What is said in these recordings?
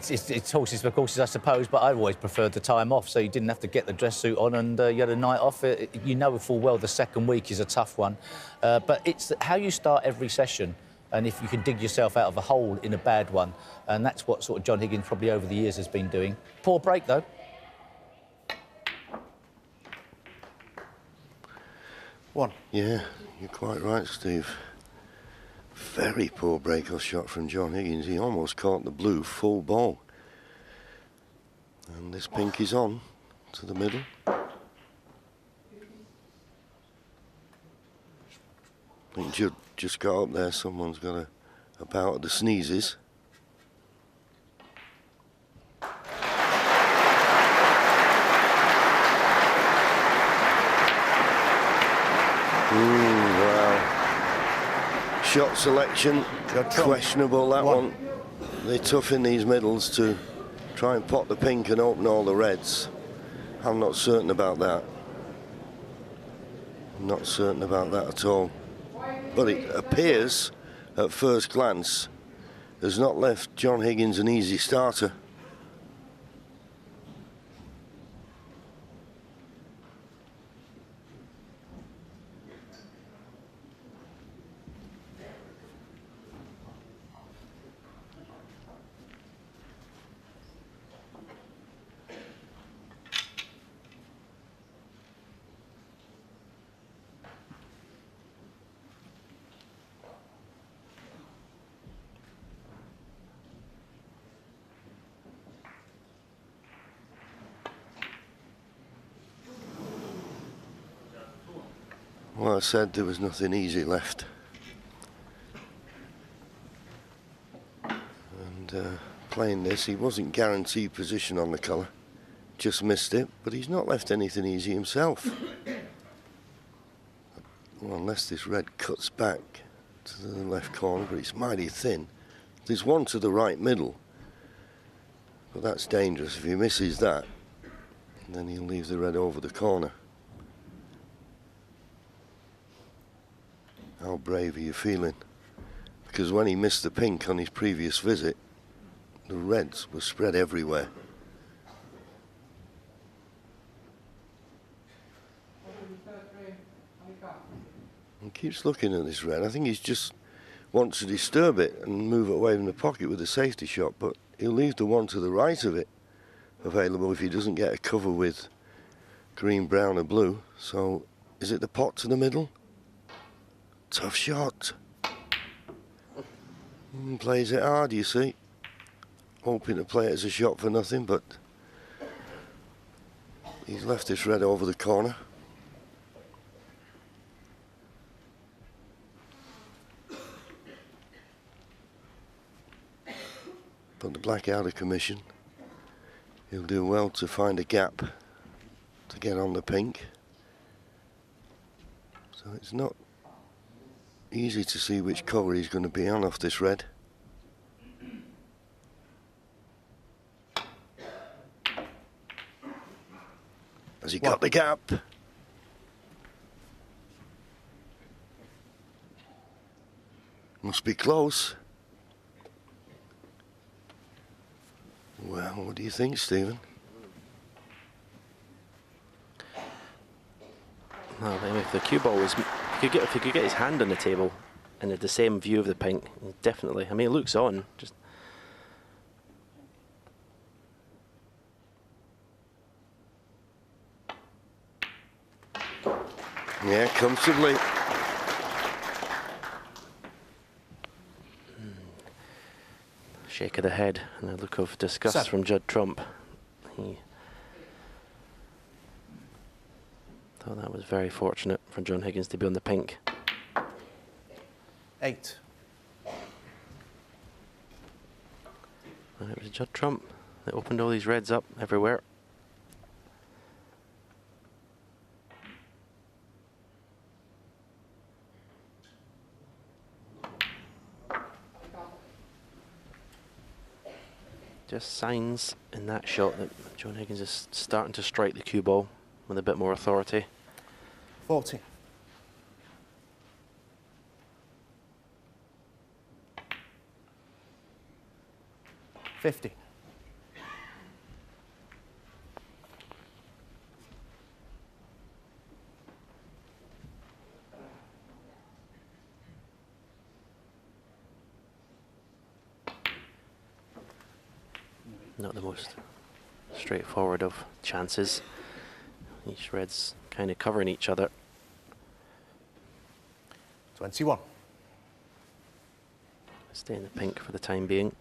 It's horses for courses, I suppose, but I always preferred the time off, so you didn't have to get the dress suit on and you had a night off. You know full well the second week is a tough one, but it's how you start every session and if you can dig yourself out of a hole in a bad one, and that's what sort of John Higgins probably over the years has been doing. Poor break, though. One. Yeah, you're quite right, Steve. Very poor breakoff shot from John Higgins. He almost caught the blue full ball. And this pink is on to the middle. I think Judd just got up there. Someone's got a bout of the sneezes. Wow. Shot selection, questionable, that one. They're tough in these middles to try and pot the pink and open all the reds. I'm not certain about that. I'm not certain about that at all. But it appears, at first glance, has not left John Higgins an easy starter. Well, I said there was nothing easy left. And playing this, he wasn't guaranteed position on the colour. Just missed it, but he's not left anything easy himself. Well, unless this red cuts back to the left corner, but it's mighty thin. There's one to the right middle, but that's dangerous. If he misses that, then he'll leave the red over the corner. How brave are you feeling? Because when he missed the pink on his previous visit, the reds were spread everywhere. He keeps looking at this red. I think he's just wants to disturb it and move it away from the pocket with a safety shot, but he'll leave the one to the right of it available if he doesn't get a cover with green, brown or blue. So is it the pot to the middle? Tough shot. Plays it hard, you see. Hoping to play it as a shot for nothing, but he's left this red over the corner. But the black out of commission. He'll do well to find a gap to get on the pink. So it's not easy to see which colour he's going to be on off this red. Has he got the gap? Must be close. Well, what do you think, Stephen? Well, I mean, if the cue ball was, if he could get his hand on the table and had the same view of the pink, definitely. I mean, it looks on. Just yeah, comfortably. Shake of the head and a look of disgust from Judd Trump. He thought that was very fortunate for John Higgins to be on the pink. 8. And it was Judd Trump that opened all these reds up everywhere. Just signs in that shot that John Higgins is starting to strike the cue ball with a bit more authority. 40. 50. Not the most straightforward of chances. Each red's kind of covering each other. 21. Stay in the pink for the time being.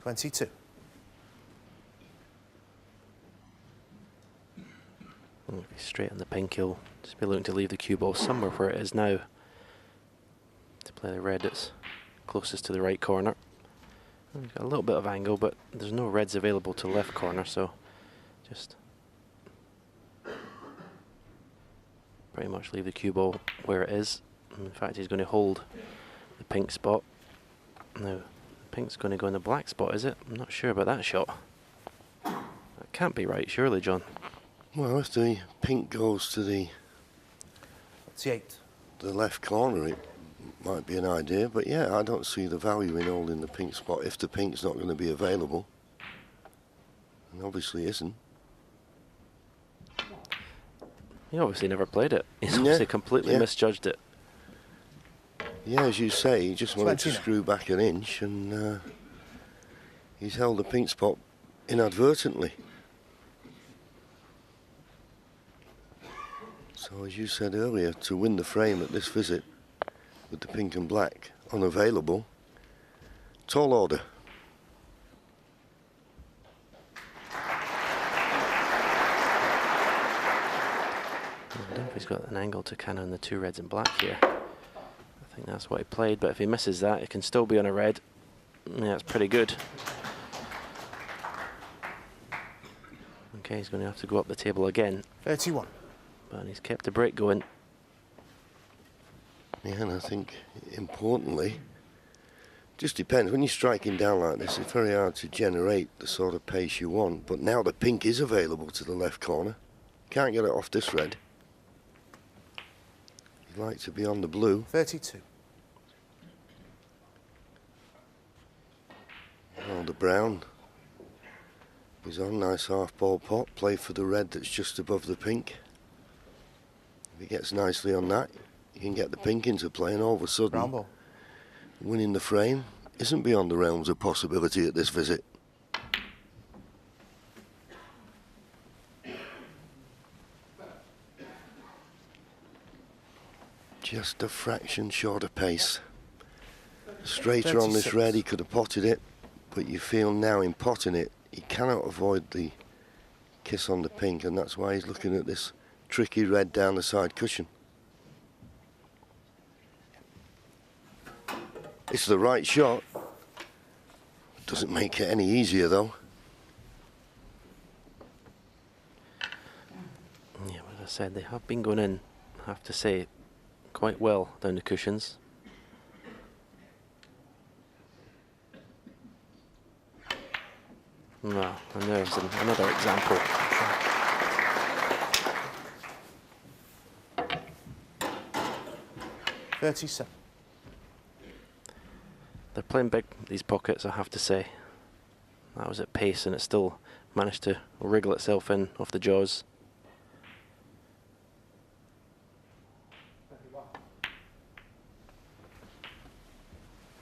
$22. If he's straight on the pink, he'll just be looking to leave the cue ball somewhere where it is now to play the red that's closest to the right corner. He's got a little bit of angle, but there's no reds available to left corner, so just pretty much leave the cue ball where it is. In fact, he's going to hold the pink spot. Now, the pink's going to go in the black spot, is it? I'm not sure about that shot. That can't be right, surely, John. Well, if the pink goes to the 28. left corner, it might be an idea. But yeah, I don't see the value in holding the pink spot if the pink's not going to be available. And obviously isn't. He obviously never played it. He's obviously completely misjudged it. Yeah, as you say, he just wanted to 20 now. screw back an inch, and he's held the pink spot inadvertently. So as you said earlier, to win the frame at this visit with the pink and black unavailable, tall order. I don't know if he's got an angle to cannon the two reds and black here. I think that's what he played, but if he misses that, it can still be on a red. Yeah, that's pretty good. Okay, he's going to have to go up the table again, 31. but he's kept the break going. Yeah, and I think importantly, just depends. When you're striking down like this, it's very hard to generate the sort of pace you want. But now the pink is available to the left corner. Can't get it off this red. You'd like to be on the blue. 32. Oh, the brown is on. Nice half ball pot. Play for the red that's just above the pink. If he gets nicely on that, you can get the pink into play, and all of a Brown sudden, ball. winning the frame isn't beyond the realms of possibility at this visit. Just a fraction short of pace. Straighter on this 36. red, he could have potted it, but you feel now in potting it, he cannot avoid the kiss on the pink, and that's why he's looking at this tricky red down the side cushion. It's the right shot. Doesn't make it any easier though. Yeah, as I said, they have been going in, I have to say, quite well down the cushions. Well, and there's another example. 37. They're playing big, these pockets, I have to say. That was at pace, and it still managed to wriggle itself in off the jaws.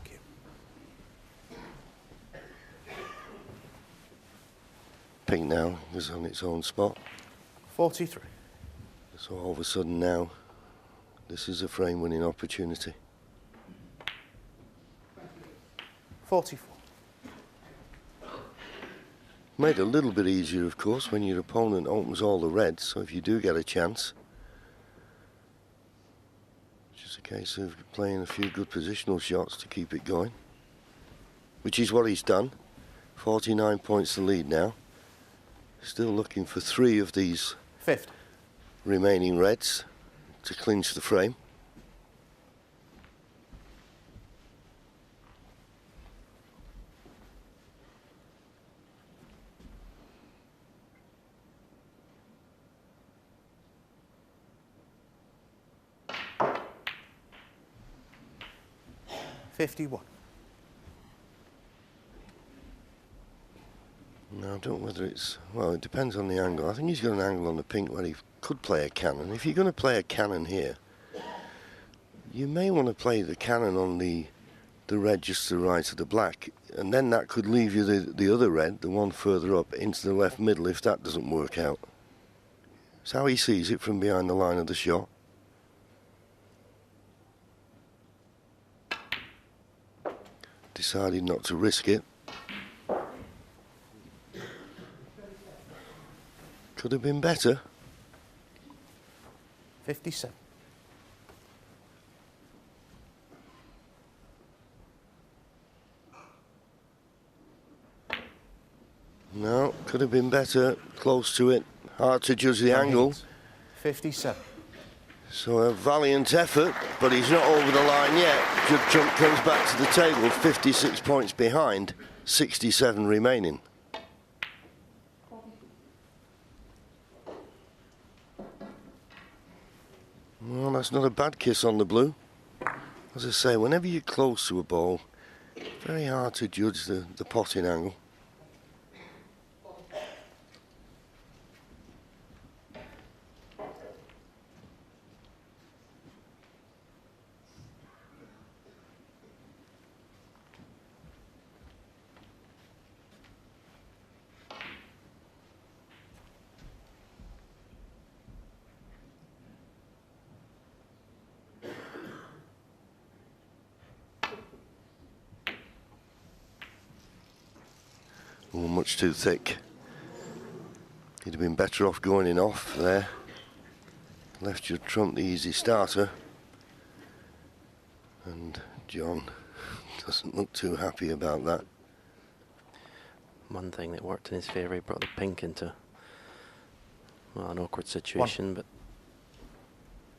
Thank you. Pink now is on its own spot. 43. So all of a sudden now, this is a frame winning opportunity. 44. Made a little bit easier, of course, when your opponent opens all the reds, so if you do get a chance, it's just a case of playing a few good positional shots to keep it going, which is what he's done. 49 points the lead now. Still looking for 3 of these 50. remaining reds to clinch the frame. 51. Now, I don't know whether it's... Well, it depends on the angle. I think he's got an angle on the pink where he could play a cannon. If you're going to play a cannon here, you may want to play the cannon on the red just to the right of the black, and then that could leave you the other red, the one further up, into the left middle if that doesn't work out. It's how he sees it from behind the line of the shot. Decided not to risk it. Could have been better. 57. No, could have been better. Close to it. Hard to judge the angle. 57. So a valiant effort, but he's not over the line yet. Judd Trump comes back to the table, 56 points behind, 67 remaining. Well, that's not a bad kiss on the blue. As I say, whenever you're close to a ball, it's very hard to judge the potting angle. Oh, much too thick. He'd have been better off going in off there. Left Judd Trump the easy starter. And John doesn't look too happy about that. One thing that worked in his favour, he brought the pink into, well, an awkward situation, but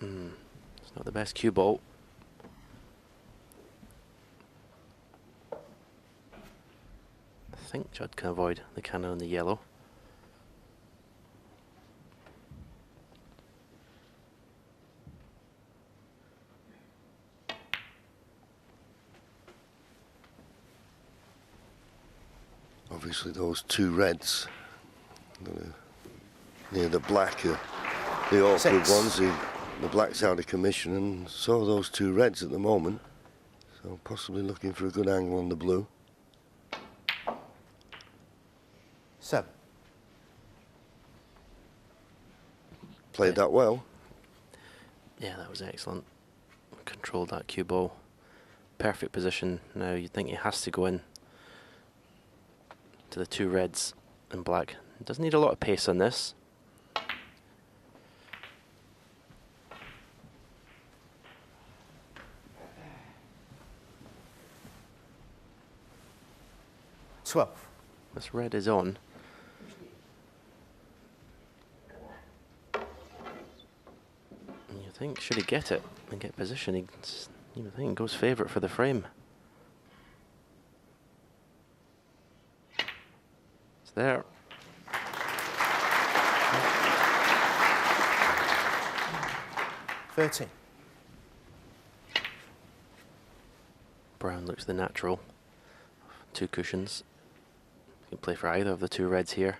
it's not the best cue ball. I think Judd can avoid the cannon on the yellow. Obviously those two reds near the black are the awkward ones. The black's out of commission, and so are those two reds at the moment. So possibly looking for a good angle on the blue. 7. Played that well. Yeah, that was excellent. Controlled that cue ball. Perfect position. Now you'd think he has to go in to the two reds and black. Doesn't need a lot of pace on this. This red is on. And you think, should he get it and get position, you think he goes favourite for the frame. It's there. Brown looks the natural. Two cushions. You can play for either of the two reds here.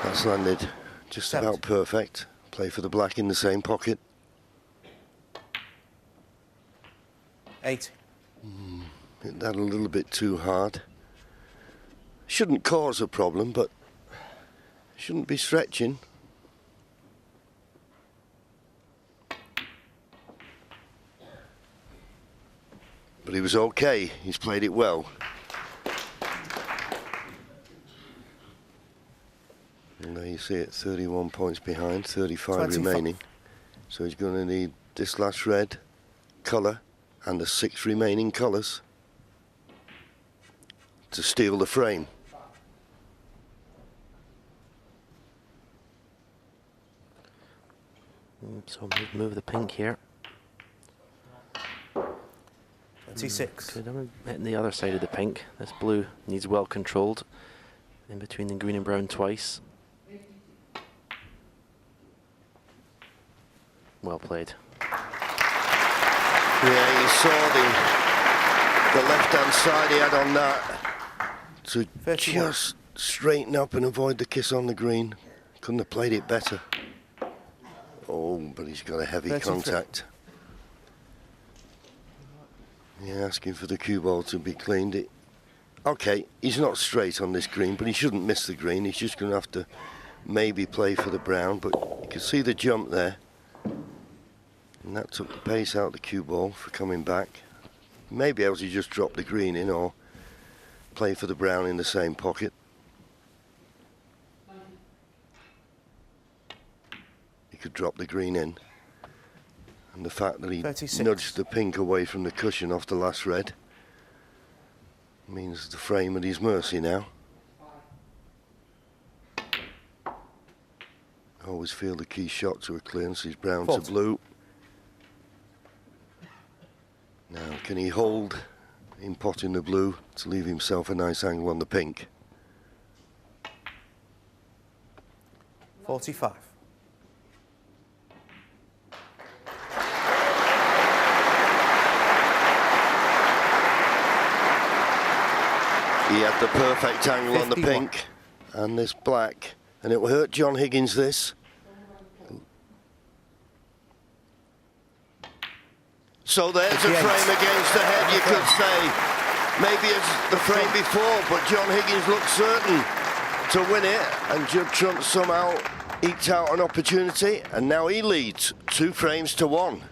That's landed just about perfect. Play for the black in the same pocket. 80. Hit that a little bit too hard. Shouldn't cause a problem, but shouldn't be stretching. But he was okay. He's played it well. And there you see it, 31 points behind, 35 25. remaining. So he's going to need this last red colour and the 6 remaining colours to steal the frame. So move the pink here. 26. Could have hitting the other side of the pink. This blue needs well controlled. In between the green and brown twice. Well played. Yeah, you saw the left-hand side he had on that to 31. just straighten up and avoid the kiss on the green. Couldn't have played it better. Oh, but he's got a heavy 33. contact. Yeah, asking for the cue ball to be cleaned. Okay, he's not straight on this green, but he shouldn't miss the green. He's just going to have to maybe play for the brown, but you can see the jump there. And that took the pace out of the cue ball for coming back. Maybe able to just drop the green in or play for the brown in the same pocket. He could drop the green in. And the fact that he 36. nudged the pink away from the cushion off the last red means the frame at his mercy now. Always feel the key shot to a clearance is brown 40. to blue. Now, can he hold in potting the blue to leave himself a nice angle on the pink? 45. He had the perfect angle on the 51. pink and this black, and it will hurt John Higgins this. So there's a 58. frame against the head, you could say. Maybe it's the frame before, but John Higgins looked certain to win it, and Judd Trump somehow eked out an opportunity, and now he leads 2 frames to 1.